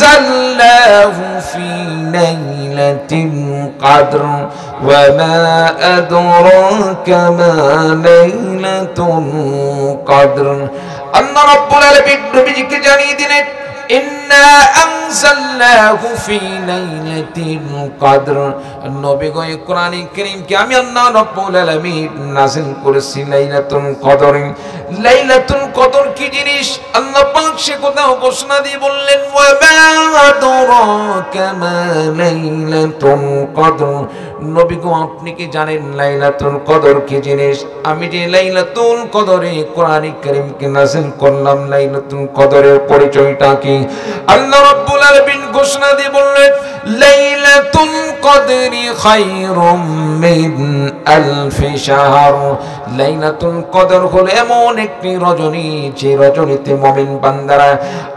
আনজালনাহু ফি লাইলাতিল কদর ওয়া মা আদরাকা মা লাইলাতুল কদর। আল্লাহ রাব্বুল আলামিন নবীজিকে জানিয়ে দিলেন ইন্না আনজালনাহু ফি লাইলাতিল কদর। নবী গো এই কোরআন কারীমকে আমি আল্লাহ রাব্বুল আলামিন নাযিল করেছি লাইলাতুল কদরে। লাইলাতুল কদর কি জিনিস আল্লাহ পাক সে কথা ঘোষণা দিয়ে বললেন ওয়া মা আদরাকা মা লাইলাতুল কদর। নবী গো আপনি কি জানেন লাইলাতুল কদর কি জিনিস? আমি যে লাইলাতুল কদরে কোরআন কারীমকে নাযিল করলাম, লাইলাতুল কদরের পরিচয়টা কি? আল্লাহ রাব্বুল আলামিন ঘোষণা দিয়ে বললেন লাইলাতুল কদরি খায়রুম মিন আলফি শাহর। লাইলাতুল কদর হলো এমন একটি রজনী যে রজনীতে মুমিন বান্দারা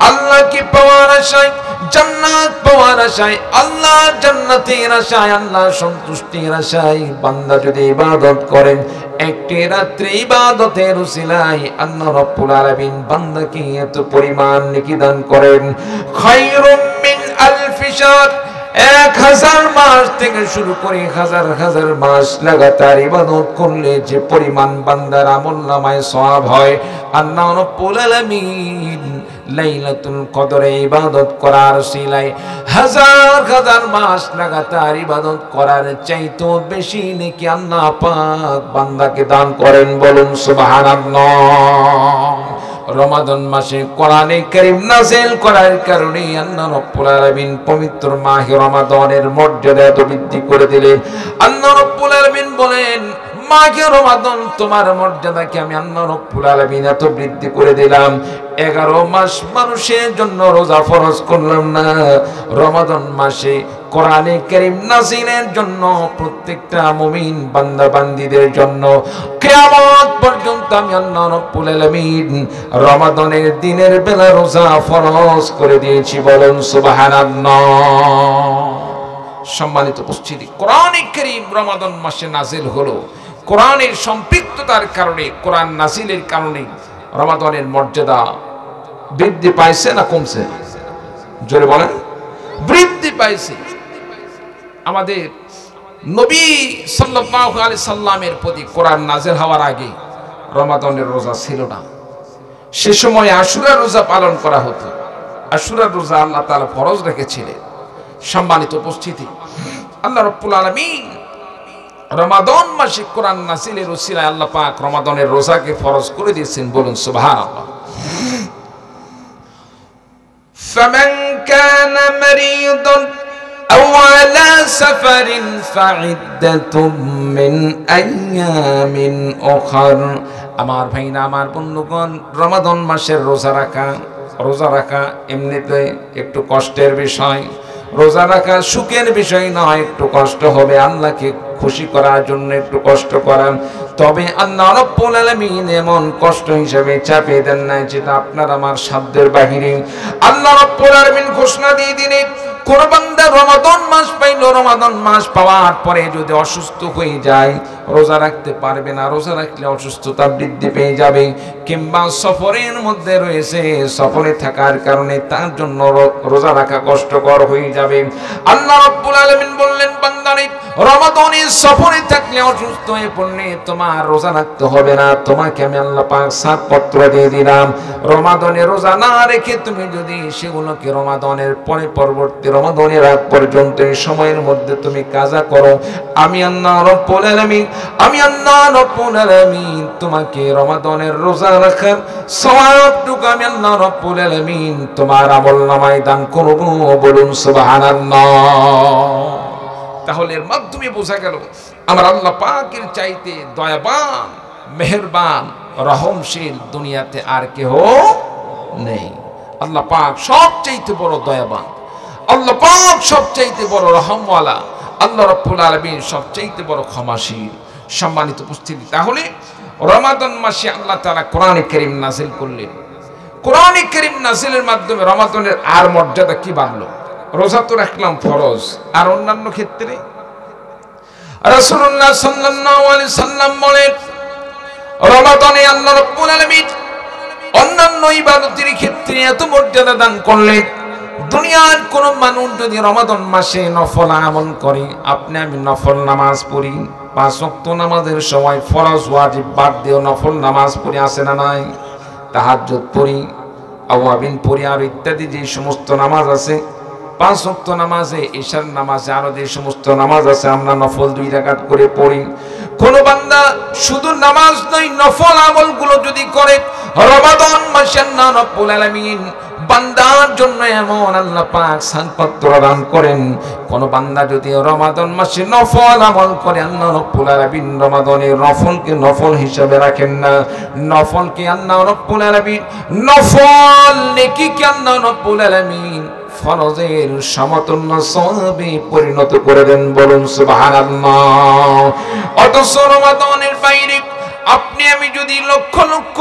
আল্লাহকে পাওয়ার আশায়, জান্নাত পাওয়ার আশায়, আল্লাহ জান্নাতের আশায়, আল্লাহ সন্তুষ্টির আশায় বান্দা যদি ইবাদত করেন, একটি রাত্রি ইবাদতের উসিলায় আল্লাহ রাব্বুল আলামিন বান্দাকে এত পরিমাণ নেকি দান করেন। খায়রুম মিন আলফি শাহর, 1000 মাস থেকে শুরু করে হাজার হাজার মাস লাগাতার ইবাদত করলে যে পরিমাণ বান্দার আমলনামায় সওয়াব হয়, আল্লাহ রাব্বুল আলামিন লাইলাতুল কদরে ইবাদত করার উসিলায় হাজার হাজার মাস লাগাতার ইবাদত করার চাইতে বেশি নেকি আল্লাহ পাক বান্দাকে দান করেন। বলুন সুবহানাল্লাহ। রমাদান মাসে কোরআনে কারীম নাযিল করার কারণে আল্লাহ রাব্বুল আলামিন পবিত্র মাহে রমাদানের মর্যাদা এত বৃদ্ধি করে দিলেন। আল্লাহ রাব্বুল আলামিন বলেন মাহে রমাদান তোমার মর্যাদাকে আমি আল্লাহ রাব্বুল আলামিন এত বৃদ্ধি করে দিলাম, 11 মাস মানুষের জন্য রোজা ফরজ করলাম না, রমাদান মাসে কোরআনে কারীম নাযিলের জন্য প্রত্যেকটা মুমিন বান্দা বান্দীদের জন্য কিয়ামত পর্যন্ত আমি আল্লাহ রাব্বুল আলামিন রমাদানের দিনের বেলা রোজা ফরজ করে দিয়েছি। বলেন সুবহানাল্লাহ। সম্মানিত উপস্থিতি, কোরআনে কারীম রমাদান মাসে নাযিল হলো। কোরআনের সম্পৃক্ততার কারণে, কোরআন নাযিলের কারণে রমাদানের মর্যাদা বৃদ্ধি পাইছে না কমছে? জোরে বলেন। বৃদ্ধি পাইছে। আমাদের নবী সাল্লাল্লাহু আলাইহি সাল্লামের প্রতি কোরআন নাযিল হওয়ার আগে রমাদানের রোজা ছিল না। সে সময় আশুরার রোজা পালন করা হতো। আশুরার রোজা আল্লাহ তাআলা ফরজ রেখেছিলেন। সম্মানিত উপস্থিতি, আল্লাহ রাব্বুল আলামিন রমাদান মাসে কোরআন নাযিলের উসিলায় আল্লাহ পাক রমাদানের রোজাকে ফরজ করে দিয়েছেন। বলুন সুবহানাল্লাহ। ফামান কানা মারিদান আও আলা সাফারিন ফাইদ্দাতুম মিন আইয়ামিন উখর। আমার ভাইরা, আমার বন্ধুগণ, রমাদান মাসের রোজা রাখা এমনিতে একটু কষ্টের বিষয়। রোজা রাখা সুখের বিষয় নয়, একটু কষ্ট হবে। আল্লাহকে খুশি করার জন্য একটু কষ্ট করান, তবে আল্লাহ রাব্বুল আলামিন এমন কষ্ট হিসেবে চাপিয়ে দেন না যেটা আপনার আমার সাধ্যের বাহিরে। আল্লাহ রাব্বুল আলামিন ঘোষণা দিয়ে দিলেন কোন বান্দা রমাদান মাস পাইল, রমাদান মাস পাওয়ার পরে যদি অসুস্থ হয়ে যায় রোজা রাখতে পারবে না, রোজা রাখলে অসুস্থতা বৃদ্ধি পেয়ে যাবে, কিংবা সফরের মধ্যে রয়েছে, সফরে থাকার কারণে তার জন্য রোজা রাখা কষ্টকর হয়ে যাবে। আল্লাহ রাব্বুল আলামিন বললেন বান্দারে রমাদানে সফরে থাকলে, অসুস্থ হয়ে পড়লে তোমার রোজা রাখতে হবে না, তোমাকে আমি আল্লাহ পাক ছাড়পত্র দিয়ে দিলাম। রমাদানে রোজা না রেখে তুমি যদি সেগুলোকে রমাদানের পরে পরবর্তী রমাদানের আগ পর্যন্ত এই সময়ের মধ্যে তুমি কাজা করো, আমি আল্লাহ রাব্বুল আলামিন তোমাকে রমাদানের রোজা রাখার সওয়াবটুকু আমি আল্লাহ রাব্বুল আলামিন তোমার আমলনামায় দান করব। বলুন সুবহানাল্লাহ। তাহলে এর মাধ্যমে বোঝা গেল আমার আল্লাহ পাকের চাইতে দয়াবান, মেহেরবান, রহমশীল দুনিয়াতে আর কেহ নেই। আল্লাহ পাক সবচাইতে বড় দয়াবান, আল্লাহ পাক সবচাইতে বড় রহমওয়ালা, আল্লাহ রাব্বুল আলামিন সবচাইতে বড় ক্ষমাশীল। সম্মানিত উপস্থিতি, তাহলে রমাদান মাসে আল্লাহ তাআলা কোরআনে কারীম নাযিল করলেন। কোরআনে কারীম নাযিলের মাধ্যমে রমাদানের আর মর্যাদা কি বাড়লো? রোজা তো রাখলাম ফরজ, আর অন্যান্য ক্ষেত্রে রাসূলুল্লাহ সাল্লাল্লাহু আলাইহি সাল্লাম বলেন রমাদানে আল্লাহ রাব্বুল আলামিন অন্যান্য ইবাদতের ক্ষেত্রে এত মর্যাদা দান করলেন, দুনিয়ার কোন মানুষ যদি রমাদান মাসে নফল আমল করে, আপনি আমি নফল নামাজ পড়ি, 5 ওয়াক্ত নামাজের সময় ফরজ ওয়াজিব বাদ দিয়ে নফল নামাজ পড়ি, আছে না নাই? তাহাজ্জুদ পড়ি, আওয়াবিন পড়ি, আর ইত্যাদি যে সমস্ত নামাজ আছে, 5 ওয়াক্ত নামাজে, ইশার নামাজে, আরো যে সমস্ত নামাজ আছে আমরা নফল 2 রাকাত করে পড়ি। কোন বান্দা শুধু নামাজ নয় নফল আমলগুলো যদি করে, রমাদান মাসে আল্লাহ রাব্বুল আলামিন বান্দার জন্য এমন আল্লাহ পাক ছাড়পত্র দান করেন। কোন বান্দা যদি রমাদান মাসে নফল আমল করে, আল্লাহ রাব্বুল আলামিন রমাদানের নফলকে নফল হিসাবে রাখেন না, নফলকে আল্লাহ রাব্বুল আলামিন নফল নেকিকে আল্লাহ রাব্বুল আলামিন ফরজের সমতুল্য সওয়াবে পরিণত করে দেন। বলুন সুবহানাল্লাহ। অথচ রমাদানের বাইরে আপনি আমি যদি লক্ষ লক্ষ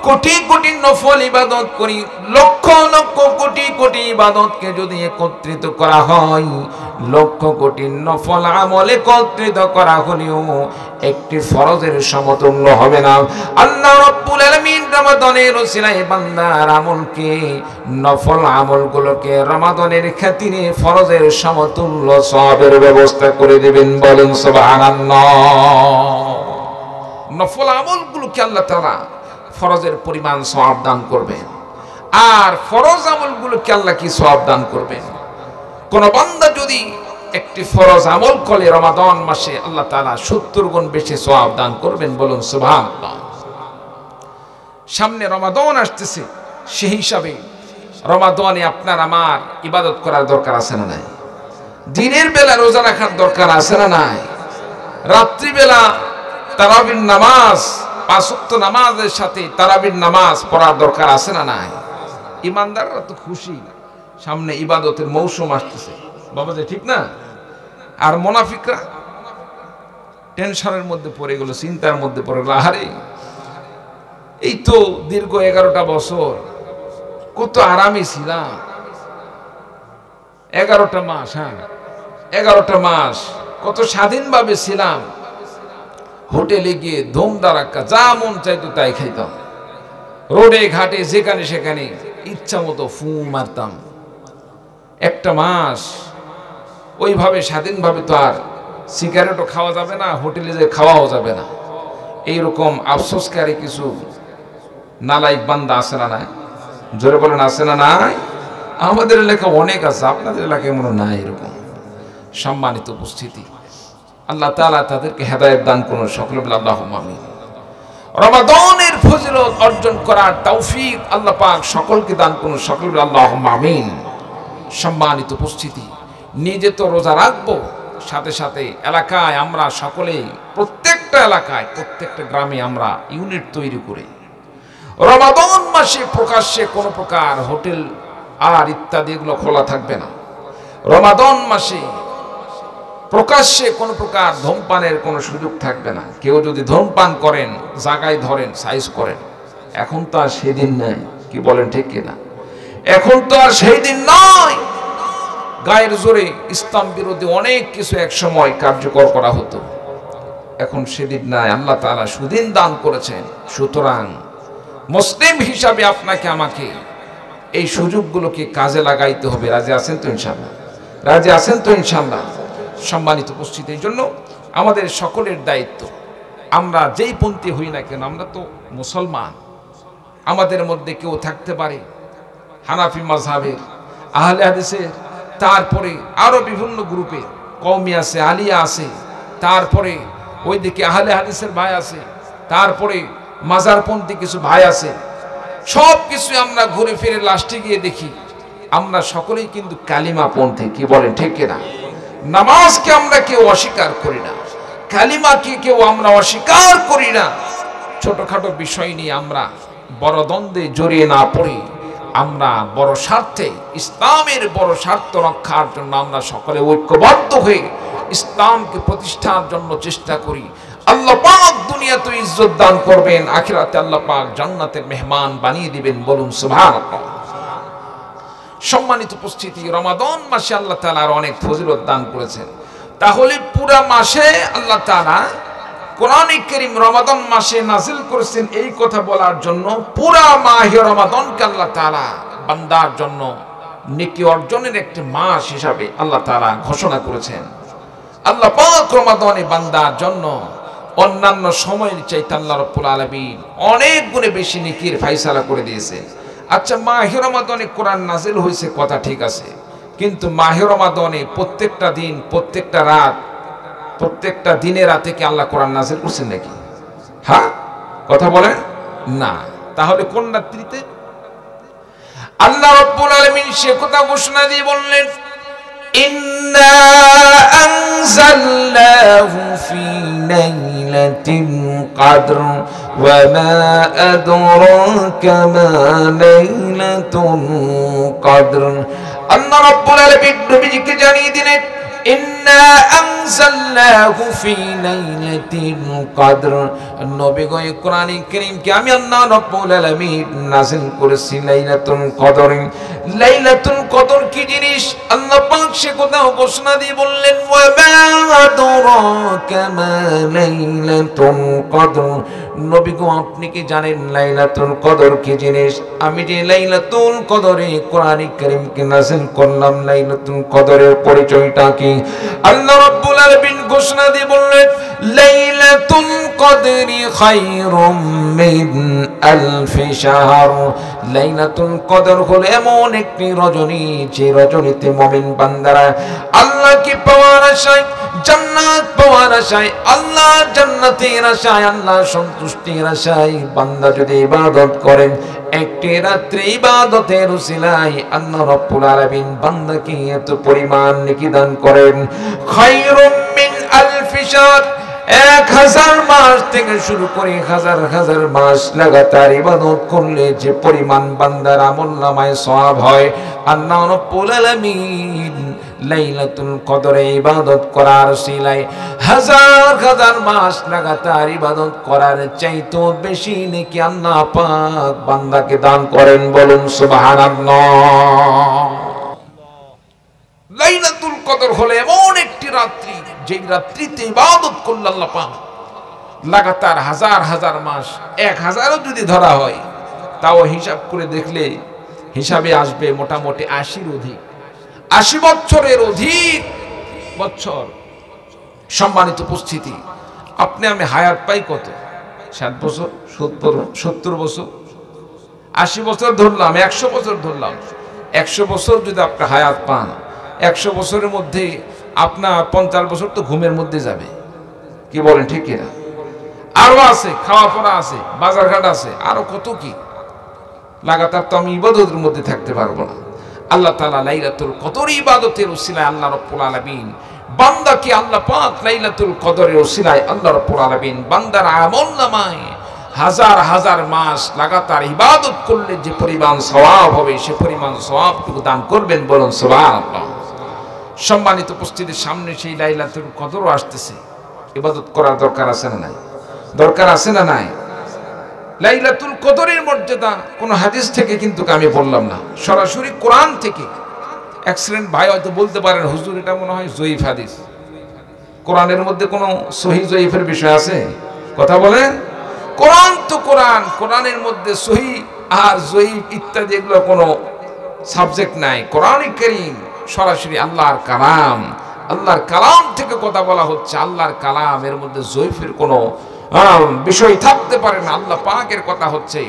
কোটি কোটি নফল ইবাদত করি, লক্ষ লক্ষ কোটি কোটি ইবাদতকে যদি একত্রিত করা হয়, লক্ষ কোটি নফল আমল একত্রিত করা হলেও একটি ফরজের সমতুল্য হবে না। আল্লাহ রাব্বুল আলামিন রমাদানের ওসিলায় বান্দার আমলকে, নফল আমলগুলোকে রমাদানের খাতিরে ফরজের সমতুল্য সওয়াবের ব্যবস্থা করে দিবেন। বলেন সুবহানাল্লাহ। নফল আমলগুলোকে আল্লাহ তাআলা ফরজের পরিমাণ সওয়াব দান করবেন, আর ফরজ আমলগুলোকে আল্লাহ কি সওয়াব দান করবেন? কোন বান্দা যদি একটি ফরজ আমল করে রমাদান মাসে, আল্লাহ তাআলা 70 গুণ বেশি সওয়াব দান করবেন। বলুন সুবহানাল্লাহ। সামনে রমাদান আসতেছে, সেই হিসাবে রমাদানে আপনার আমার ইবাদত করার দরকার আছে না নাই? দিনের বেলা রোজা রাখার দরকার আছে না নাই? রাত্রিবেলা তারাবির নামাজ, 5 ওয়াক্ত নামাজের সাথে তারাবির নামাজ পড়ার দরকার আছে না নাই? ইমানদাররা তো খুশি, সামনে ইবাদতের মৌসুম আসতেছে, বাবা যে ঠিক না? আর মুনাফিকরা টেনশনের মধ্যে পড়ে গেল, চিন্তার মধ্যে পড়ে গেল, আরে এই তো দীর্ঘ 11টা বছর কত আরামে ছিলাম, 11টা মাস, হ্যাঁ 11টা মাস কত স্বাধীনভাবে ছিলাম, হোটেলে গিয়ে ধুমধারাক্কা যা মন চাইতো তাই খাইতাম, রোডে ঘাটে যেখানে সেখানে ইচ্ছা মতো ফু মারতাম। একটা মাস ওইভাবে স্বাধীনভাবে তো আর সিগারেটও খাওয়া যাবে না, হোটেলে যে খাওয়াও যাবে না। এইরকম আফসোসকারী কিছু নালায়েক বান্দা আছে না নাই? জোরে বলেন আছে না নাই? আমাদের এলাকায় অনেক আছে, আপনাদের এলাকায় মনে নাই এরকম। সম্মানিত উপস্থিতি, আল্লাহ তাআলা তাদেরকে হেদায়েত দান করুন, সকলে বলে আল্লাহুম্মা আমিন। রমাদানের ফজিলত অর্জন করার তৌফিক আল্লাহ পাক সকলকে দান করুন, সকলে বলে আল্লাহুম্মা আমিন। সম্মানিত উপস্থিতি, নিজে তো রোজা রাখবো, সাথে সাথে এলাকায় আমরা সকলেই, প্রত্যেকটা এলাকায় প্রত্যেকটা গ্রামে আমরা ইউনিট তৈরি করে রমাদান মাসে প্রকাশ্যে কোনো প্রকার হোটেল আর ইত্যাদি এগুলো খোলা থাকবে না। রমাদান মাসে প্রকাশ্যে কোনো প্রকার ধূমপানের কোনো সুযোগ থাকবে না। কেউ যদি ধূমপান করেন, জায়গায় ধরেন, সাইজ করেন। এখন তো আর সেদিন নাই, কি বলেন ঠিক কিনা? এখন তো আর সেই দিন নয়। গায়ের জোরে ইসলাম বিরোধী অনেক কিছু এক সময় কার্যকর করা হতো, এখন সেদিন নাই। আল্লাহ তাআলা সুদিন দান করেছেন, সুতরাং মুসলিম হিসাবে আপনাকে আমাকে এই সুযোগগুলোকে কাজে লাগাইতে হবে। রাজি আছেন তো ইনশাআল্লাহ? রাজি আছেন তো ইনশাআল্লাহ? সম্মানিত উপস্থিতি, এই জন্য আমাদের সকলের দায়িত্ব, আমরা যেই পন্থী হই না কেন, আমরা তো মুসলমান। আমাদের মধ্যে কেউ থাকতে পারে হানাফি মাযহাবের, আহলে হাদিসের, তারপরে আরো বিভিন্ন গ্রুপে কওমি আছে, আলিয়া আছে, তারপরে ওইদিকে আহলে হাদিসের ভাই আছে, তারপরে মাজারপন্থী কিছু ভাই আছে। সব কিছু আমরা ঘুরে ফিরে লাস্টে গিয়ে দেখি আমরা সকলেই কিন্তু কালিমা পন্থী, কি বলেন ঠিক কিনা? নামাজকে আমরা কেউ অস্বীকার করি না, কালিমাকে কেউ আমরা অস্বীকার করি না। ছোটখাটো বিষয় নিয়ে আমরা বড় দ্বন্দ্বে জড়িয়ে না পড়ি, আমরা বড় স্বার্থে, ইসলামের বড় স্বার্থ রক্ষার জন্য আমরা সকলে ঐক্যবদ্ধ হয়ে ইসলামকে প্রতিষ্ঠার জন্য চেষ্টা করি। আল্লাহ পাক দুনিয়াতে ইজ্জত দান করবেন, আখিরাতে আল্লাহ পাক জান্নাতের মেহমান বানিয়ে দিবেন। বলুন সুবহানাল্লাহ। সম্মানিত উপস্থিতি, রমাদান মাসে আল্লাহ তাআলা অনেক ফজিলত দান করেছেন। তাহলে পুরা মাসে আল্লাহ তাআলা কোরআনে কারীম রমাদান মাসে নাযিল করেছেন এই কথা বলার জন্য পুরা মাহে রমাদানকে আল্লাহ তাআলা বান্দার জন্য নেকি অর্জনের একটি মাস হিসাবে আল্লাহ তাআলা ঘোষণা করেছেন। আল্লাহ পাক রমাদানে বান্দার জন্য অন্যান্য সময়ের চাইতে আল্লাহ রাব্বুল আলামিন অনেক গুণে বেশি নেকির ফয়সালা করে দিয়েছে। আচ্ছা, মাহে রমাদানে কোরআন নাজিল হয়েছে কথা ঠিক আছে, কিন্তু মাহে রমাদানে প্রত্যেকটা দিন, প্রত্যেকটা রাত, প্রত্যেকটা দিনে রাতে কি আল্লাহ কোরআন নাজিল করছেন নাকি? হ্যাঁ, কথা বলেন না। তাহলে কোন রাত্রিতে? আল্লাহ রাব্বুল আলামিন সে কথা ঘোষণা দিয়ে বললেন, ইন্না আনজালনাহু ফি লাইলাতিল কদর ওয়া মা আদরাকা মা লাইলাতুল কদর। আল্লাহ রাব্বুল আলামিন নবীজিকে জানিয়ে দিলেন, ইন্না আনজালনাহু ফি লাইলাতিল কদর, নবী গো এই কোরআন কারীমকে আমি আল্লাহ রাব্বুল আলামিন নাযিল করেছি লাইলাতুল কদরে। লাইলাতুল কদর কি জিনিস আল্লাহ পাক সে কথা ঘোষণা দিয়ে বললেন, ওয়া মা আদরাকা মা লাইলাতুল কদর। নবী গো আপনি কি জানেন লাইলাতুল কদর কি জিনিস? আমি যে লাইলাতুল কদরে কোরআন কারীমকে নাযিল করলাম, লাইলাতুল কদরের পরিচয়টা কি? আল্লাহ রাব্বুল আলামিন ঘোষণা দিয়ে বললেন, লাইলাতুল কদরি খায়রুম মিন আলফি শাহর। লাইলাতুল কদর হলো এমন একটি রজনী, যে রজনীতে মুমিন বান্দারা আল্লাহকে পাওয়ার আশায়, জান্নাত পাওয়ার আশায়, আল্লাহ জান্নাতের আশায়, আল্লাহ সন্তুষ্টির আশায় বান্দা যদি ইবাদত করেন, একটি রাত্রি ইবাদতের উসিলায় আল্লাহ রাব্বুল আলামিন বান্দাকে এত পরিমাণ নেকি দান করেন। খায়রুম মিন আলফি শাহর, 1000 মাস থেকে শুরু করে হাজার হাজার মাস লাগাতার ইবাদত করলে যে পরিমাণ বান্দার আমলনামায় সওয়াব হয়, আল্লাহ রাব্বুল আলামিন লাইলাতুল কদরে ইবাদত করার উসিলায় হাজার হাজার মাস লাগাতার ইবাদত করার চাইতে বেশি নেকি আল্লাহ পাক বান্দাকে দান করেন। বলুন সুবহানাল্লাহ। লাইলাতুল কদর হলো এমন একটি রাত্রি, যেই রাত্রিতে ইবাদত করলে আল্লাহ পাক লাগাতার হাজার হাজার মাস, 1000ও যদি ধরা হয় তাও হিসাব করে দেখলে হিসাবে আসবে মোটামুটি 80-র অধিক, 80 বছরের অধিক বছর। সম্মানিত উপস্থিতি, আপনি আমি হায়াত পাই কত? 60 বছর, 70 বছর, 80 বছর ধরলাম, 100 বছর ধরলাম। 100 বছর যদি আপনি হায়াত পান, 100 বছরের মধ্যে আপনার 50 বছর তো ঘুমের মধ্যে যাবে। কি বলেন, ঠিক কিনা? আরো আছে, খাওয়া পড়া আছে, বাজারঘাট আছে, আরো কত কি। লাগাতার তো আমি ইবাদতের মধ্যে থাকতে পারবো না। আল্লাহ তাআলা লাইলাতুল কদর ইবাদতের উসিলায় আল্লাহ রাব্বুল আলামিন বান্দাকে, আল্লাহ পাক লাইলাতুল কদরের উসিলায় আল্লাহ রাব্বুল আলামিন বান্দার আমলনামায় হাজার হাজার মাস লাগাতার ইবাদত করলে যে পরিমাণ সওয়াব হবে, সে পরিমাণ সওয়াবটুকু দান করবেন। বলুন সুবহানাল্লাহ। সম্মানিত উপস্থিতির সামনে সেই লাইলাতুল কদরও আসতেছে, ইবাদত করার দরকার আছে না নাই? দরকার আছে না নাই? লাইলাতুল কদরের মর্যাদা কোন হাদিস থেকে কিন্তু আমি বললাম না, সরাসরি কোরআন থেকে। এক শ্রেণীর ভাই হয়তো বলতে পারেন, হুজুর এটা মনে হয় জয়ীফ হাদিস। কোরআনের মধ্যে কোনো সহিহ জয়ীফের বিষয় আছে? কথা বলেন। কোরআন তো কোরআন, কোরআনের মধ্যে সহিহ আর জয়ীফ ইত্যাদি এগুলো কোনো সাবজেক্ট নাই। কোরআন কারীম সরাসরি আল্লাহর কালাম, আল্লাহর কালাম থেকে কথা বলা হচ্ছে। আল্লাহর কালাম, এর মধ্যে জয়ীফের কোনো বিষয় থাকতে পারে না। আল্লাহ পাকের কথা হচ্ছে,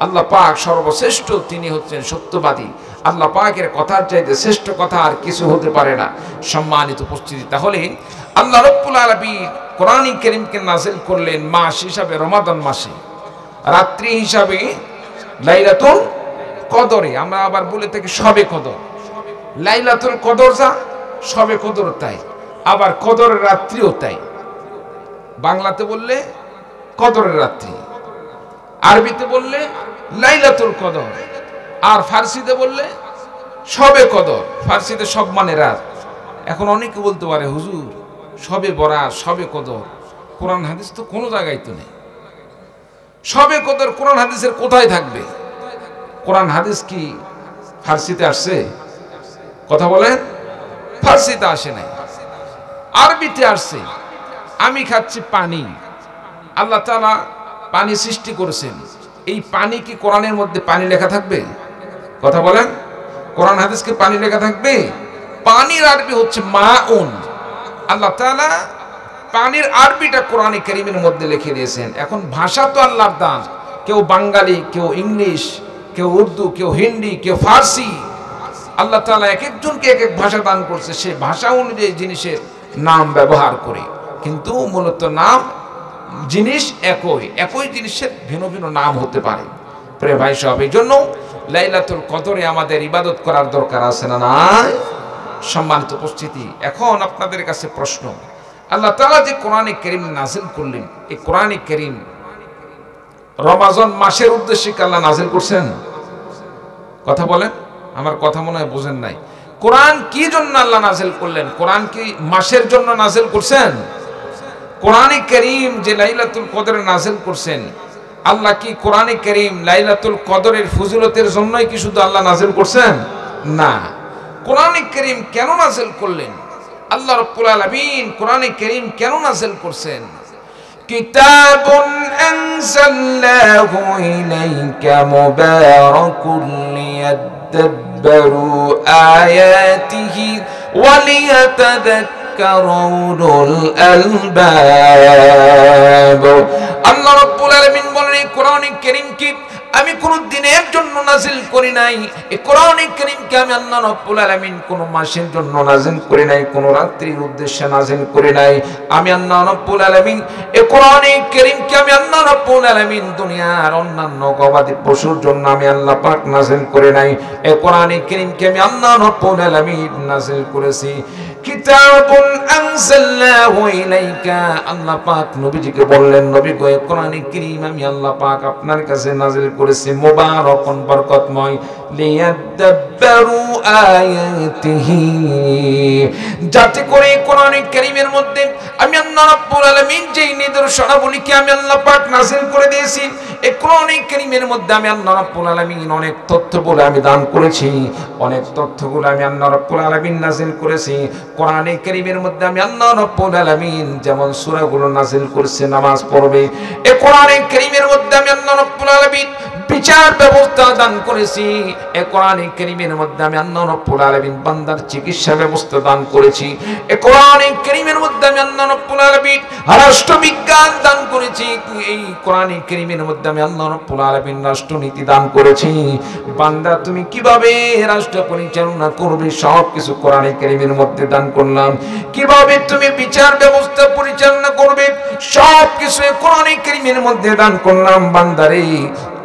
আল্লাহ পাক সর্বশ্রেষ্ঠ, তিনি হচ্ছেন সত্যবাদী। আল্লাহ পাকের কথার চাইতে শ্রেষ্ঠ কথা আর কিছু হতে পারে না। সম্মানিত উপস্থিতি, তাহলে আল্লাহ রাব্বুল আলামিন কোরআন কারীমকে নাযিল করলেন মাস হিসাবে রমাদান মাসে, রাত্রি হিসাবে লাইলাতুল কদরে। আমরা আবার বলে থাকি শবে কদর। লাইলাতুল কদর যা, শবে কদর তাই, আবার কদরের রাত্রিও তাই। বাংলাতে বললে কদরের রাত্রি, আরবিতে বললে লাইলাতুল কদর, আর ফার্সিতে বললে শবে কদর। ফার্সিতে সব মানে রাত। এখন অনেকে বলতে পারে, হুজুর শবে বরাত, শবে কদর, কোরআন হাদিস তো কোনো জায়গায় তো নেই। শবে কদর কোরআন হাদিসের কোথায় থাকবে? কোরআন হাদিস কি ফার্সিতে আসছে? কথা বলেন। ফার্সিতে আসে নাই, আরবিতে আসছে। আমি খাচ্ছি পানি, আল্লাহ তাআলা পানি সৃষ্টি করেছেন। এই পানি কি কোরআনের মধ্যে পানি লেখা থাকবে? কথা বলেন। কোরআন হাদিসকে পানি লেখা থাকবে? পানির আরবি হচ্ছে মাউন। আল্লাহ তাআলা পানির আরবিটা কোরআনে কারীমের মধ্যে লিখে দিয়েছেন। এখন ভাষা তো আল্লাহর দান, কেউ বাঙালি, কেউ ইংলিশ, কেউ উর্দু, কেউ হিন্দি, কেউ ফার্সি। আল্লাহ তাআলা এক একজনকে এক এক ভাষা দান করছে, সেই ভাষা অনুযায়ী জিনিসের নাম ব্যবহার করে। কিন্তু মূলত নাম জিনিস একই, একই জিনিসের ভিন্ন ভিন্ন নাম হতে পারে। প্রিয় ভাই সব, এই জন্য লাইলাতুল কদরে আমাদের ইবাদত করার দরকার আছে না নাই? সম্মানিত উপস্থিতি, এখন আপনাদের কাছে প্রশ্ন, আল্লাহ তাআলা যে কোরআনে কারীম নাযিল করলেন, এই কোরআনে কারীম রমজান মাসের উদ্দেশ্যে কি আল্লাহ নাযিল করছেন? কথা বলেন, আমার কথা মনে হয় বুঝেন নাই। কোরআন কি জন্য আল্লাহ নাযিল করলেন? কোরআন কি মাসের জন্য নাযিল করছেন? কোরআনে কারীম যে লাইলাতুল কদরে নাযিল করছেন, আল্লাহ কি কোরআনে কারীম লাইলাতুল কদরের ফজিলতের জন্যই কি শুধু আল্লাহ নাযিল করছেন? না। কোরআনে কারীম কেন নাযিল করলেন? আল্লাহ রাব্বুল আলামিন কোরআনে কারীম কেন নাযিল করছেন? কিতাবুন আনজালনাহু ইলাইকা মুবারাকুন লিয়াদাব্বারু আয়াতিহি ওয়া লিয়াতাযাক্কারা উলুল আলবাব। আল্লাহ রাব্বুল আলামিন বলেন, কোরআনে কারীম কি আমি কোন দিনের জন্য নাযিল করি নাই। এই কোরআনে কারীমকে আমি আল্লাহ রাব্বুল আলামিন কোন মাসের জন্য নাযিল করি নাই, কোন রাত্রির উদ্দেশ্যে নাযিল করি নাই। আমি আল্লাহ রাব্বুল আলামিন এই কোরআনে কারীমকে আমি আল্লাহ রাব্বুল আলামিন দুনিয়ার অন্যান্য গবাদি পশুর জন্য আমি আল্লাহ পাক নাযিল করে নাই। এই কোরআনে কারীমকে আমি আল্লাহ রাব্বুল আলামিন নাযিল করেছি। কিতাবুন আনজালনাহু ইলাইকা, আল্লাহ পাক নবীজিকে বললেন, নবী গো এই কোরআনে কারীম আমি আল্লাহ পাক আপনার কাছে নাযিল করেছি মুবারাকুন বরকতময়, লিয়াদাব্বারু আয়াতিহি, যাতে করে কোরআনে কারীমের মধ্যে আমি আল্লাহ রাব্বুল আলামিন যেই নিদর্শনাবলীকে আমি আল্লাহ পাক নাযিল করে দিয়েছি, এই কোরআনে কারীমের মধ্যে আমি আল্লাহ রাব্বুল আলামিন অনেক তথ্য বলে আমি দান করেছি, অনেক তথ্যগুলো আমি আল্লাহ রাব্বুল আলামিন নাযিল করেছি। কোরআনে কারীমের মধ্যে আমি আল্লাহ রাব্বুল আলামিন যেমন সূরাগুলো নাযিল করেছে নামাজ পড়বে, এই কোরআনে কারীমের মধ্যে আমি আল্লাহ রাব্বুল আলামিন বিচার ব্যবস্থা দান করেছি। এই কোরআনে কারীমের মধ্যে আমি আল্লাহ রাব্বুল আলামিন বান্দার চিকিৎসা ব্যবস্থা দান করেছি। এই কোরআনে কারীমের মধ্যে আমি আল্লাহ রাব্বুল আলামিন রাষ্ট্রবিজ্ঞান দান করেছি। এই কোরআনে কারীমের মধ্যে আমি আল্লাহ রাব্বুল আলামিন রাষ্ট্রনীতি দান করেছি। বান্দা তুমি কিভাবে রাষ্ট্র পরিচালনা করবে সব কিছু কোরআনে কারীমের মধ্যে দান করলাম। কিভাবে তুমি বিচার ব্যবস্থা পরিচালনা করবে সব কিছু কোরআনে কারীমের মধ্যে দান করলাম। বান্দারে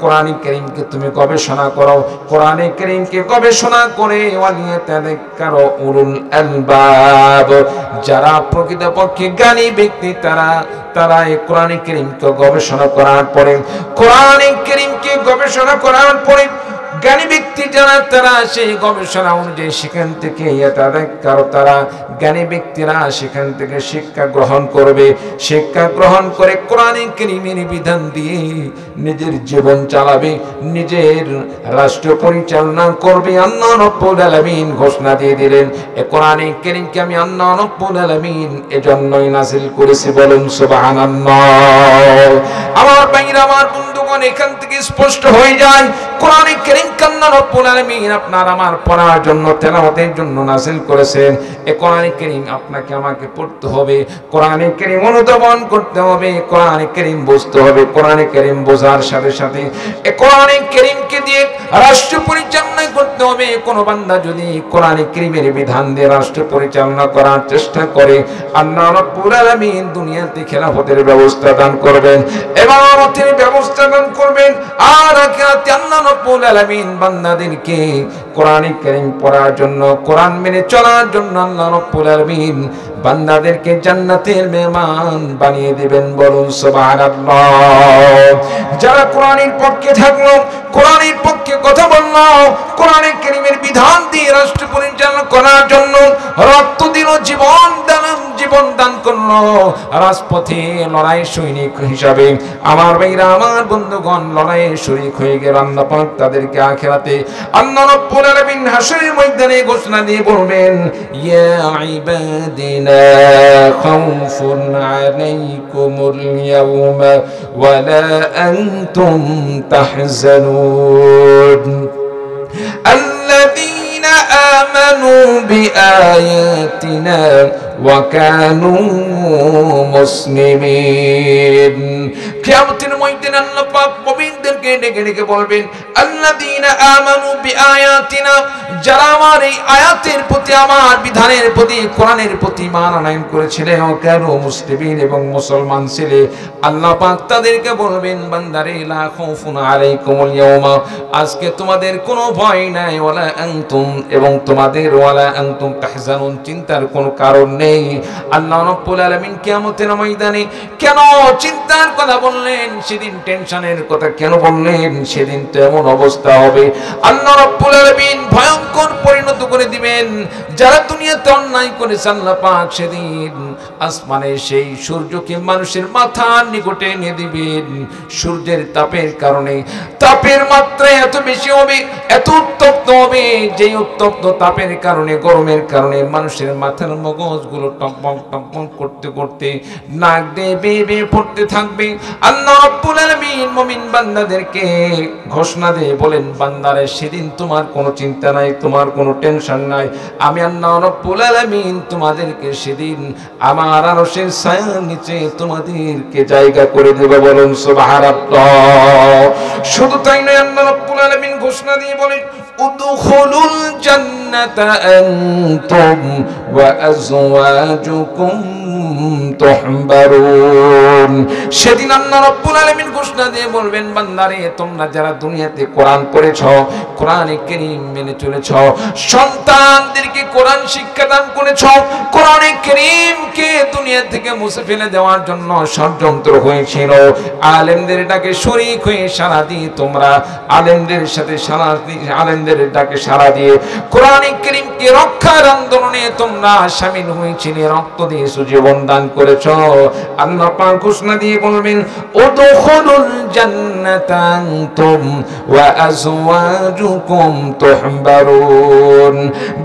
কোরআনে কারীমকে তুমি গবেষণা করো, কোরআনে কারীমকে গবেষণা করে ওয়ালিয়াতাযাক্কারু উলুল আলবাব, যারা প্রকৃতপক্ষে জ্ঞানী ব্যক্তি তারা এই কোরআনে কারীমকে গবেষণা করার পরে, কোরআনে কারীমকে গবেষণা করার পরে জ্ঞানী ব্যক্তি যারা তারা সেই গবেষণা অনুযায়ী সেখান থেকে তারা জ্ঞানী ব্যক্তিরা সেখান থেকে শিক্ষা গ্রহণ করবে। শিক্ষা গ্রহণ করে কোরআনে কারীমের বিধান দিয়ে নিজের জীবন চালাবে, নিজের রাষ্ট্র পরিচালনা করবে। আল্লাহ রাব্বুল আলামিন ঘোষণা দিয়ে দিলেন, এই কোরআনে কারীমকে আমি আল্লাহ রাব্বুল আলামিন এজন্যই নাযিল করেছি। বলুন সুবহানাল্লাহ। আমার ভাইরা, আমার বন্ধুগণ, এখান থেকে স্পষ্ট হয়ে যায় কোরআনে কারীম আল্লাহ রাব্বুল আলামিন আপনার আমার পড়ার জন্য, তেলাওয়াতের জন্য নাযিল করেছেন। এই কোরআনে কারীম আপনাকে আমাকে পড়তে হবে, কোরআনে কারীম অনুধাবন করতে হবে, কোরআনে কারীম বুঝতে হবে। কোরআনে কারীম বোঝার সাথে সাথে এই কোরআনে কারীমকে দিয়ে রাষ্ট্র পরিচালনা করতে হবে। কোন বান্দা যদি কোরআনে কারীমের বিধান দিয়ে রাষ্ট্র পরিচালনা করার চেষ্টা করে, আল্লাহ রাব্বুল আলামিন দুনিয়াতে খেলাফতের ব্যবস্থা দান করবেন, ইমামতের ব্যবস্থা দান করবেন, আর আখিরাতে আল্লাহ রাব্বুল আলামিন বান্দাদেরকে কোরআনে কারীম পড়ার জন্য, কোরআন মেনে চলার জন্য আল্লাহ রাব্বুল আলামিন বান্দাদেরকে জান্নাতের মেহমান বানিয়ে দিবেন। বলুন সুবহানাল্লাহ। যারা কোরআনের পক্ষে থাকলো, কোরআনের পক্ষে কথা বললো, কোরআনে কারীমের বিধান দিয়ে রাষ্ট্র পরিচালনা করার জন্য রক্ত দিল, জীবন দান করলো, রাজপথে লড়াই সৈনিক হিসাবে আমার ভাইরা, আমার বন্ধুগণ লড়াইয়ে শরীক হয়ে গেল। আল্লাহ পাক তাদেরকে আখিরাতে আল্লাহ রাব্বুল আলামিন হাসরের ময়দানে ঘোষণা দিয়ে বলবেন, ইয়া ইবাদিনা খাউফুন আলাইকুমুল ইয়াওমা ওয়া লা আনতুম তাহজানুন الذين بآياتنا وكانوا مسلمين কিয়ামতের ময়দানে আল্লাহ পাক মুমিনদেরকে ডেকে ডেকে বলবেন আল্লাযীনা আমানু বিআয়াতিনা যারা আমার এই আয়াতের প্রতি আমার বিধানের প্রতি কোরআনের প্রতি ঈমান আনয়ন করেছিল ওয়াকানু মুসলিমিন এবং মুসলমান ছিল আল্লাহ পাক তাদেরকে বলবেন বান্দারে লা খাউফুন আলাইকুমুল ইয়াওমা আজকে তোমাদের কোনো ভয় নাই ওয়ালা আনতুম এবং তোমাদের ওয়ালা আনতুম তাহজানুন চিন্তার কোনো কারণ নেই আল্লাহ রাব্বুল আলামিন কিয়ামতের ময়দানে কেন চিন্তার কথা বললেন সেদিন টেনশনের কথা কেন বললেন সেদিন তো এমন অবস্থা হবে আল্লাহ রাব্বুল আলামিন ভয়ঙ্কর পরিণত করে দিবেন যারা দুনিয়াতে অন্যায় করেছে আল্লাহ পাক সেদিন আসমানে সেই সূর্যকে মানুষের মাথার নিকটে এনে দিবেন সূর্যের তাপের কারণে তাপের মাত্রা এত বেশি হবে এত উত্তপ্ত হবে যে উত্তপ্ত তাপের কারণে গরমের কারণে মানুষের মাথার মগজগুলো টকবক টকবক করতে করতে নাক দিয়ে বেয়ে বেয়ে পড়তে থাকবে আল্লাহ রাব্বুল আলামিন মুমিন বান্দাদেরকে ঘোষণা দিয়ে বলেন বান্দারে সেদিন তোমার কোনো চিন্তা নাই তোমার কোনো টেনশন নাই আমি আল্লাহ রাব্বুল আলামিন তোমাদেরকে সেদিন আমার আরশের ছায়ার নিচে তোমাদেরকে জায়গা করে দেব বলুন সুবহানাল্লাহ শুধু তাই নয় আল্লাহ রাব্বুল আলামিন ঘোষণা দিয়ে বলেন উদখুলুল জান্নাতা আনতুম ওয়া আজওয়াজুকুম তুহবারুন সেদিন আল্লাহ রাব্বুল আলামিন ঘোষণা দিয়ে বলবেন বান্দারে তোমরা যারা দুনিয়াতে কোরআন পড়েছো কোরআনে কারীম মেনে চলেছো সন্তানদেরকে কোরআন শিক্ষা দান করেছো কোরআনে কারীমকে দুনিয়া থেকে মুছে ফেলে দেওয়ার জন্য ষড়যন্ত্র হয়েছিল আলেমদের ডাকে শরীক হয়ে সারা দিয়ে তোমরা আলেমদের সাথে আলেমদের ডাকে সারা দিয়ে কোরআনে কারীমকে রক্ষার আন্দোলনে তোমরা শামিল হয়েছিলে রক্ত দিয়েছো জীবন দান করেছো আল্লাহ পাক ঘোষণা দিয়ে বলবেন উদখুলুল জান্নাতা আনতুম ওয়া আজওয়াজুকুম তুহবারুন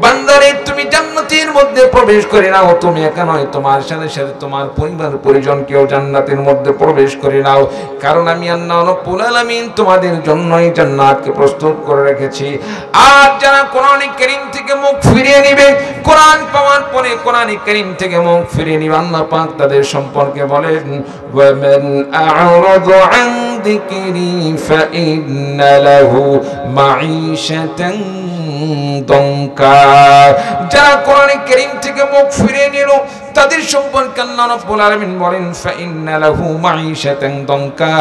বান্দারে তুমি জান্নাতের মধ্যে প্রবেশ করে নাও তুমি একা নয় তোমার সাথে সাথে তোমার পরিবার পরিজনকেও জান্নাতের মধ্যে প্রবেশ করে নাও কারণ আমি আল্লাহ রাব্বুল আলামিন তোমাদের জন্যই জান্নাতকে প্রস্তুত করে রেখেছি আর যারা কোরআনে কারীম থেকে মুখ ফিরিয়ে নেবে কোরআন পাওয়ার পরে কোরআনে কারীম থেকে মুখ ফিরিয়ে নেবে আল্লাহ পাক তাদের সম্পর্কে বলেন ওয়ামান আ'রাদু আন যিকরি ফাইন্না লাহু মাঈশাতান দঙ্কা যারা কোরআনে কারীম থেকে মুখ ফিরিয়ে নিল তাদের সম্পর্কে আল্লাহ রাব্বুল আলামিন বলেন ফাইন্না লাহু মাঈশাতান দঙ্কা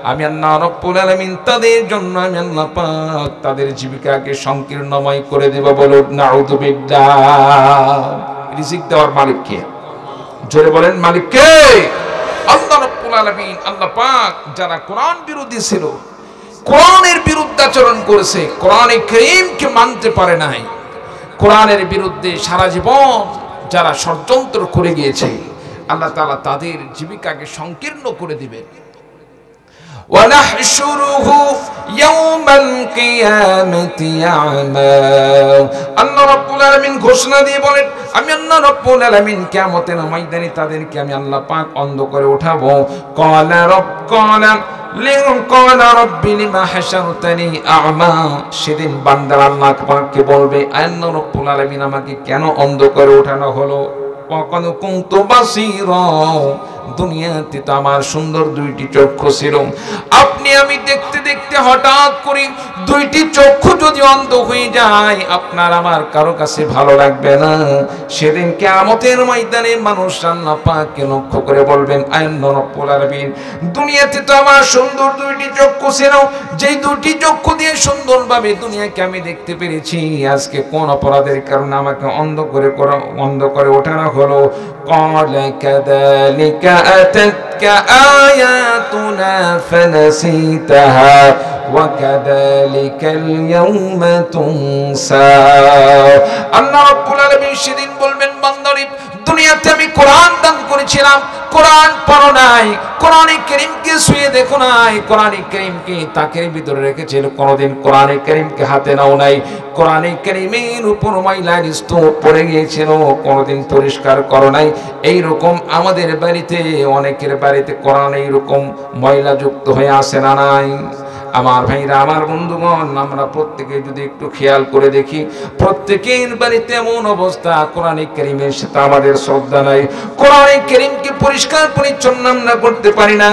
আমি আল্লাহ রাব্বুল আলামিন তাদের জন্য আমি আল্লাহ পাক তাদের জীবিকাকে সংকীর্ণময় করে দেব বলো নাউযু বিল্লাহ রিজিক দেওয়ার মালিক কে জোরে বলেন মালিক কে আল্লাহ রাব্বুল আলামিন আল্লাহ পাক যারা কোরআন বিরোধী ছিল কোরআনের বিরুদ্ধাচরণ করেছে কোরআনে কারীমকে মানতে পারে নাই কোরআনের বিরুদ্ধে সারা জীবন যারা ষড়যন্ত্র করে গিয়েছে আল্লাহ তাআলা তাদের জীবিকাকে সংকীর্ণ করে দিবেন ونحشره يوم القيامة أعمى আল্লাহ রাব্বুল আলামিন ঘোষণা দিয়ে বলেন আমি আল্লাহ রাব্বুল আলামিন কিয়ামতের ময়দানে তাদেরকে আমি আল্লাহ পাক অন্ধ করে উঠাবো ক্বালা রাব্বি লিমা হাশারতানি আ'মা সেদিন বান্দারা আল্লাহ পাককে বলবে আল্লাহ রাব্বুল আলামিন আমাকে কেন অন্ধ করে উঠানো হলো ওয়াকাদ কুনতু বাসীরা দুনিয়াতে তো আমার সুন্দর দুইটি চক্ষু ছিল আপনি আমি দেখতে দেখতে হঠাৎ করে দুইটি চক্ষু যদি অন্ধ হয়ে যায় আপনার আমার কারো কাছে ভালো লাগবে না সেদিন কিয়ামতের ময়দানে মানুষ আল্লাহ পাককে লক্ষ্য করে বলবেন আল্লাহ রাব্বুল আলামিন দুনিয়াতে তো আমার সুন্দর দুইটি চক্ষু ছিল যেই দুইটি চক্ষু দিয়ে সুন্দরভাবে দুনিয়াকে আমি দেখতে পেরেছি আজকে কোন অপরাধের কারণে আমাকে অন্ধ করে ওঠানো হলো ক্বালা কাযালিকা আতাতকা আয়াতুনা ফানাসিতাহা ওয়া কাযালিকাল ইয়াওমা তুনসা আল্লাহ রাব্বুল আলামিন সেদিন বলবেন বান্দারে দুনিয়াতে আমি কোরআন দান করেছিলাম কোরআন পড়ো নাই কোরআনে কারীমকে ছুঁয়ে দেখো নাই কোরআনে কারীমকে তাকের ভিতরে রেখেছিল কোনদিন কোরআনে কারীমকে হাতে নাও নাই কোরআনে কারীমের উপর ময়লার স্তূপ পড়ে গিয়েছিল কোনদিন পরিষ্কার করো নাই এই রকম আমাদের বাড়িতে অনেকের বাড়িতে কোরআন এই রকম ময়লা যুক্ত হয়ে আসে না নাই আমার ভাইরা, আমার বন্ধুগণ, আমরা প্রত্যেকে যদি একটু খেয়াল করে দেখি, প্রত্যেকের বাড়িতে এমন অবস্থা, কোরআনে কারীমের সাথে আমাদের শ্রদ্ধা নাই। কোরআনে কারীমকে পরিষ্কার পরিচ্ছন্ন আমরা করতে পারি না,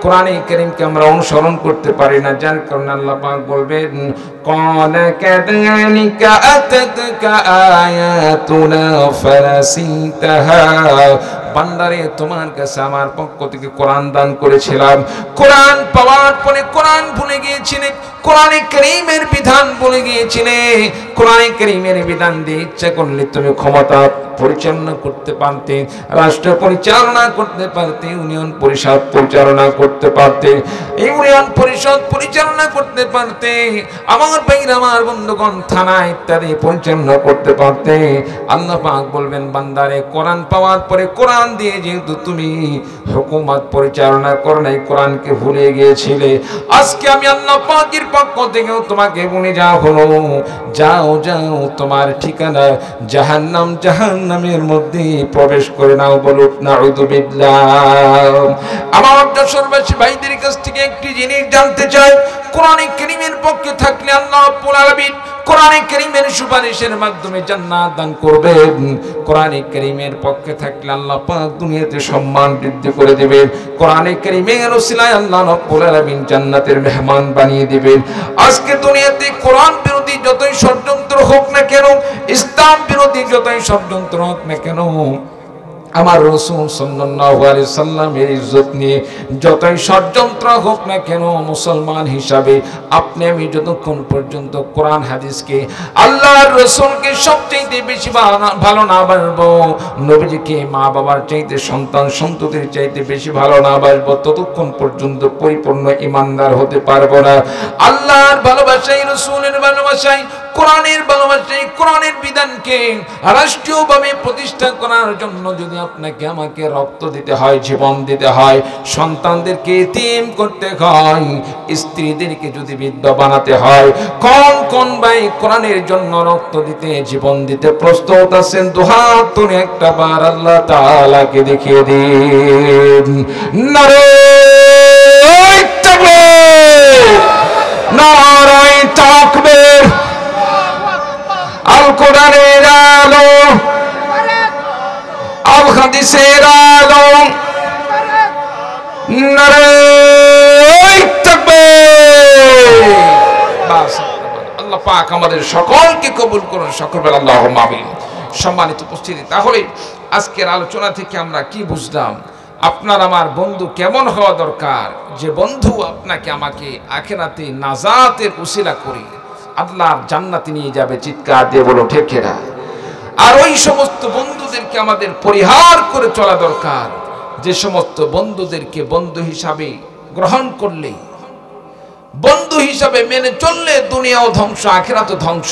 কোরআনে কারীমকে আমরা অনুসরণ করতে পারি না। যার কারণে আল্লাহ পাক বলবেন, ক্বালা কাযালিকা আতাতকা আয়াতুনা ফানাসিতাহা। বান্দারে, তোমার কাছে আমার পক্ষ থেকে কোরআন দান করেছিলাম, কোরআন পাওয়ার পরে কোরআন ভুলে গিয়েছিলে, কোরআনে কারীমের বিধান ভুলে গিয়েছিলে। কোরআনে কারীমের বিধান দিয়ে ইচ্ছা করলে তুমি ক্ষমতা পরিচালনা করতে পারতে, রাষ্ট্র পরিচালনা করতে পারতে, ইউনিয়ন পরিষদ পরিচালনা করতে পারতে, ইউনিয়ন পরিষদ পরিচালনা করতে পারতে, আমার ভাইরা, আমার বন্ধুগণ, থানা ইত্যাদি পরিচালনা করতে পারতে। আল্লাহ পাক বলবেন, বান্দারে, কোরআন পাওয়ার পরে কোরআন দিয়ে যেহেতু তুমি হুকুমত পরিচালনা করো নাই, কোরআনকে ভুলে গিয়েছিলে, আজকে আমি আল্লাহ পাকের পক্ষ থেকেও তোমাকে বলে যাও হলো, যাও যাও, তোমার ঠিকানা জাহান্নাম, জাহান্নামের মধ্যে প্রবেশ করে নাও। বলুক নাউযুবিল্লাহ। আমার দেশবাসী ভাইদের কাছ থেকে একটি জিনিস জানতে চাই, কোরআনে কারীমের পক্ষে থাকলে আল্লাহ রাব্বুল আলামিন কোরআনে কারীমের সুপারিশের মাধ্যমে জান্নাত দান করবেন। কোরআনে কারীমের পক্ষে থাকলে আল্লাহ পাক দুনিয়াতে সম্মান বৃদ্ধি করে দিবেন। কোরআনে কারীমের ওসিলায় আল্লাহ রাব্বুল আলামিন জান্নাতের মেহমান বানিয়ে দিবেন। আজকে দুনিয়াতে কোরআন বিরোধী যতই ষড়যন্ত্র হোক না কেন, ইসলাম বিরোধী যতই ষড়যন্ত্র হোক না কেন, আমার রাসূল সাল্লাল্লাহু আলাইহি সাল্লামের ইজ্জত নিয়ে যতই ষড়যন্ত্র হোক না কেন, মুসলমান হিসাবে আপনি আমি যতক্ষণ পর্যন্ত কোরআন হাদিসকে, আল্লাহর রাসূলকে সবচেয়ে বেশি ভালো না বাসবো, নবীজিকে মা বাবার চাইতে, সন্তান সন্ততির চাইতে বেশি ভালো না বাসবো, ততক্ষণ পর্যন্ত পরিপূর্ণ ঈমানদার হতে পারবো না। আল্লাহর ভালোবাসায়, রাসূলের ভালোবাসায়, কোরআনের ভালোবাসায়, কোরআনের বিধানকে রাষ্ট্রীয়ভাবে প্রতিষ্ঠা করার জন্য যদি আপনাকে আমাকে রক্ত দিতে হয়, জীবন দিতে হয়, সন্তানদেরকে এতিম করতে হয়, স্ত্রীদেরকে যদি বিধবা বানাতে হয়, কোন কোন ভাই কোরআনের জন্য রক্ত দিতে, জীবন দিতে প্রস্তুত আছেন? দুহাত তুলে একটা বার আল্লাহ তাআলাকে দেখিয়ে দিন। নারে তাকবীর, নারে তাকবীর। আল কোরআনের আলো, আল হাদিসের আলো, নারে তাকবীর। বাস, আল্লাহ পাক আমাদের সকলকে কবুল করুন, সকল বলে আল্লাহুম্মা আমিন। সম্মানিত উপস্থিতি, তাহলে আজকের আলোচনা থেকে আমরা কি বুঝলাম? আপনার আমার বন্ধু কেমন হওয়া দরকার? যে বন্ধু আপনাকে আমাকে আখিরাতে নাজাতের উসিলা করে আল্লাহর জান্নাতে নিয়ে যাবে। চিৎকার দিয়ে বলো ঠিক কিনা? আর ওই সমস্ত বন্ধুদেরকে আমাদের পরিহার করে চলা দরকার, যে সমস্ত বন্ধুদেরকে বন্ধু হিসাবে গ্রহণ করলে, বন্ধু হিসাবে মেনে চললে দুনিয়াও ধ্বংস, আখিরাতও ধ্বংস।